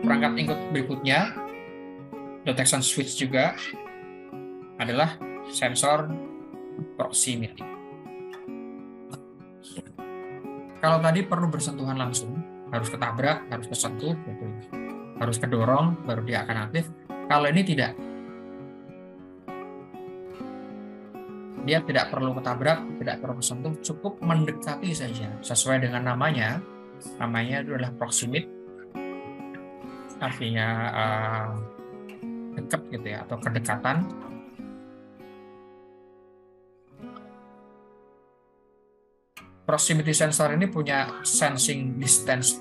perangkat input berikutnya, detection switch juga, adalah sensor proximity. Kalau tadi perlu bersentuhan langsung, harus ketabrak, harus kesentuh, gitu. Harus kedorong, baru dia akan aktif. Kalau ini tidak. Dia tidak perlu ketabrak, tidak perlu kesentuh, cukup mendekati saja. Sesuai dengan namanya itu adalah proximate, artinya dekat gitu ya, atau kedekatan. Proximity sensor ini punya sensing distance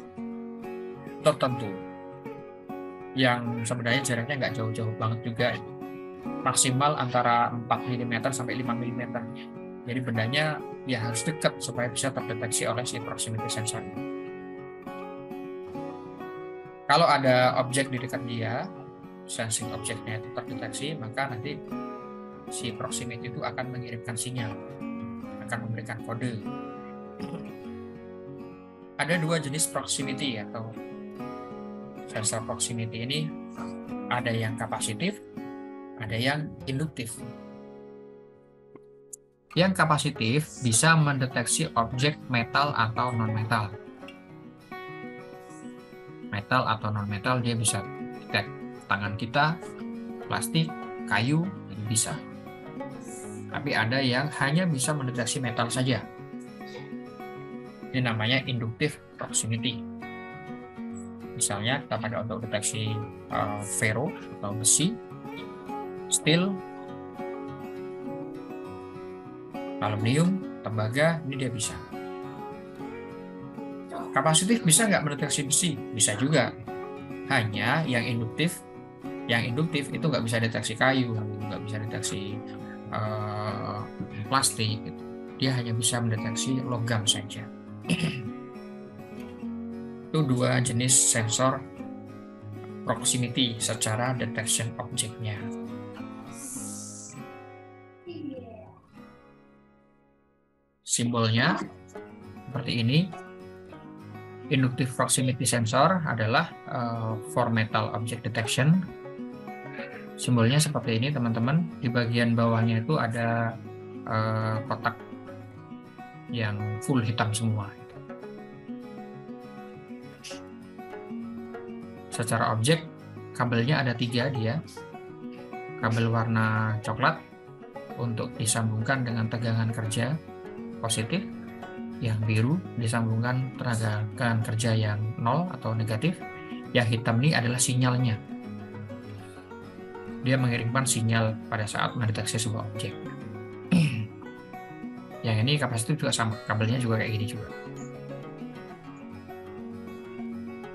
tertentu, yang sebenarnya jaraknya nggak jauh-jauh banget juga. Maksimal antara 4 mm sampai 5 mm. Jadi bendanya ya harus dekat supaya bisa terdeteksi oleh si proximity sensor. Kalau ada objek di dekat dia, sensing objeknya itu terdeteksi, maka nanti si proximity itu akan mengirimkan sinyal, akan memberikan kode. Ada dua jenis proximity atau sensor proximity ini, ada yang kapasitif, ada yang induktif. Yang kapasitif bisa mendeteksi objek metal atau non-metal. Metal atau non-metal dia bisa detek tangan kita, plastik, kayu, bisa. Tapi ada yang hanya bisa mendeteksi metal saja. Ini namanya induktif proximity. Misalnya kita pakai untuk deteksi ferro atau besi, steel, aluminium, tembaga, ini dia bisa. Kapasitif bisa nggak mendeteksi besi? Bisa juga. Hanya yang induktif itu nggak bisa deteksi kayu, nggak bisa deteksi plastik. Gitu. Dia hanya bisa mendeteksi logam saja. Itu dua jenis sensor proximity secara detection objeknya. Simbolnya seperti ini. Inductive proximity sensor adalah for metal object detection. Simbolnya seperti ini, teman-teman. Di bagian bawahnya itu ada kotak yang full hitam semua. Secara objek, kabelnya ada 3 dia. Kabel warna coklat untuk disambungkan dengan tegangan kerja positif, yang biru disambungkan tegangan kerja yang 0 atau negatif, yang hitam ini adalah sinyalnya. Dia mengirimkan sinyal pada saat mendeteksi sebuah objek. Yang ini kapasitif juga sama, kabelnya juga kayak gini juga.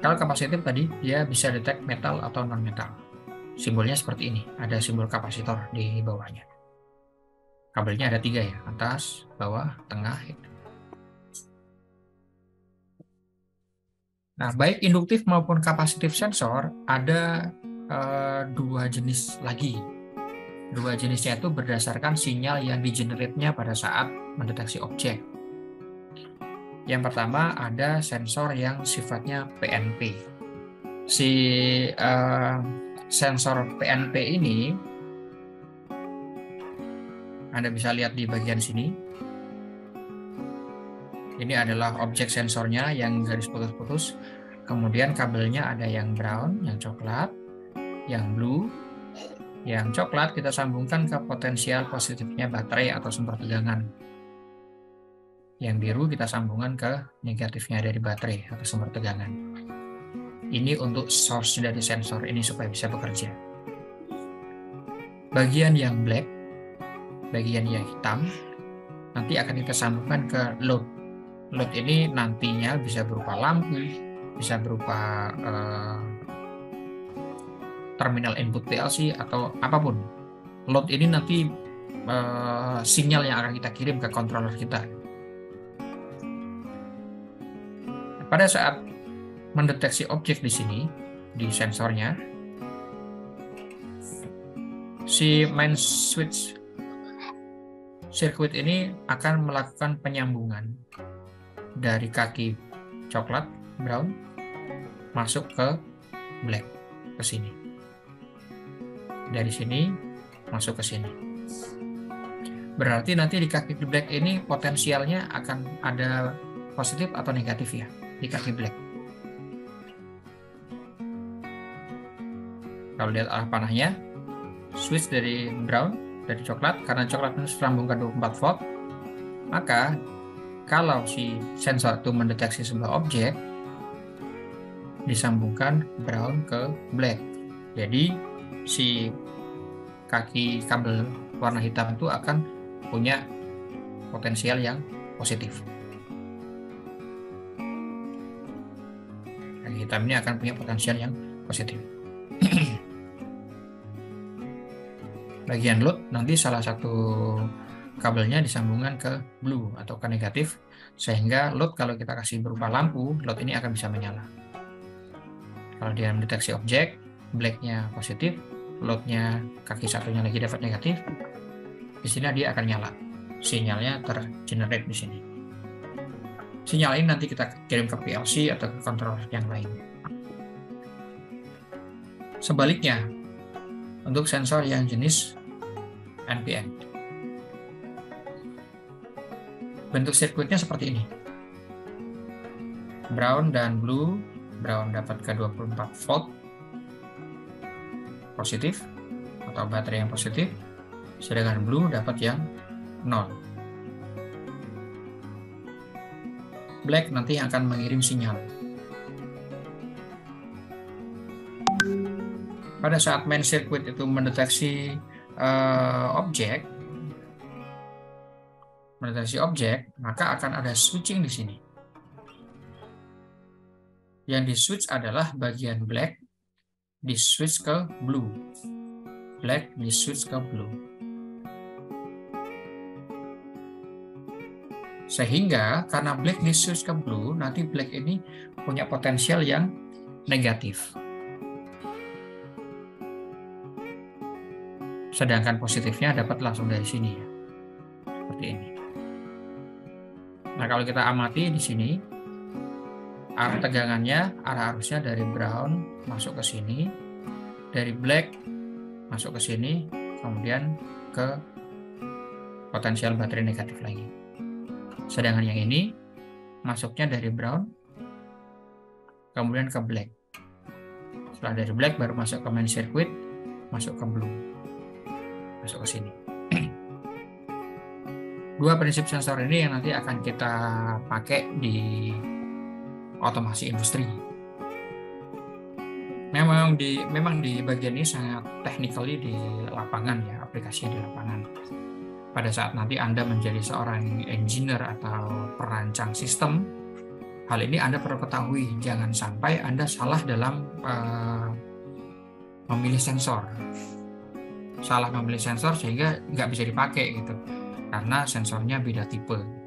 Kalau kapasitif tadi, dia bisa detect metal atau non-metal. Simbolnya seperti ini, ada simbol kapasitor di bawahnya. Kabelnya ada 3 ya, atas, bawah, tengah. Nah, baik induktif maupun kapasitif sensor ada 2 jenis lagi. 2 jenisnya itu berdasarkan sinyal yang digenerate-nya pada saat mendeteksi objek. Yang pertama ada sensor yang sifatnya PNP. Si sensor PNP ini Anda bisa lihat di bagian sini. Ini adalah objek sensornya yang garis putus-putus. Kemudian kabelnya ada yang brown, yang coklat, yang blue. Yang coklat kita sambungkan ke potensial positifnya baterai atau sumber tegangan. Yang biru kita sambungkan ke negatifnya dari baterai atau sumber tegangan. Ini untuk source dari sensor ini supaya bisa bekerja. Bagian yang black, bagian yang hitam, nanti akan kita sambungkan ke load. Load ini nantinya bisa berupa lampu, bisa berupa terminal input PLC atau apapun. Load ini nanti sinyal yang akan kita kirim ke controller kita. Pada saat mendeteksi objek di sini, di sensornya, si main switch circuit ini akan melakukan penyambungan dari kaki coklat, brown, masuk ke black ke sini. Dari sini masuk ke sini. Berarti nanti di kaki black ini potensialnya akan ada positif atau negatif ya di kaki black. Kalau lihat arah panahnya, switch dari brown, dari coklat, karena coklat itu sambungkan 24 volt, maka kalau si sensor itu mendeteksi sebuah objek, disambungkan brown ke black. Jadi si kaki kabel warna hitam itu akan punya potensial yang positif. Kaki hitam ini akan punya potensial yang positif. Bagian load nanti salah satu kabelnya disambungkan ke blue atau ke negatif, sehingga load kalau kita kasih berupa lampu, load ini akan bisa menyala. Kalau dia mendeteksi objek, blacknya positif, loadnya kaki satunya lagi dapat negatif, di sini dia akan nyala. Sinyalnya tergenerate di sini. Sinyal ini nanti kita kirim ke PLC atau ke controller yang lain. Sebaliknya, untuk sensor yang jenis NPN, bentuk sirkuitnya seperti ini. Brown dan blue, brown dapat ke 24 volt positif atau baterai yang positif, sedangkan blue dapat yang 0. Black nanti akan mengirim sinyal. Pada saat main circuit itu mendeteksi objek, maka akan ada switching di sini. Yang di switch adalah bagian black di switch ke blue, black di switch ke blue. Sehingga karena black di switch ke blue, nanti black ini punya potensial yang negatif. Sedangkan positifnya dapat langsung dari sini ya. Seperti ini. Nah, kalau kita amati di sini, arah tegangannya, arah arusnya dari brown masuk ke sini, dari black masuk ke sini, kemudian ke potensial baterai negatif lagi. Sedangkan yang ini masuknya dari brown, kemudian ke black. Setelah dari black baru masuk ke main circuit, masuk ke blue, masuk ke sini. Dua prinsip sensor ini yang nanti akan kita pakai di otomasi industri. Memang di bagian ini sangat technically di lapangan ya, aplikasinya di lapangan. Pada saat nanti Anda menjadi seorang engineer atau perancang sistem, hal ini Anda perlu ketahui, jangan sampai Anda salah dalam memilih sensor. Salah memilih sensor sehingga nggak bisa dipakai gitu, karena sensornya beda tipe.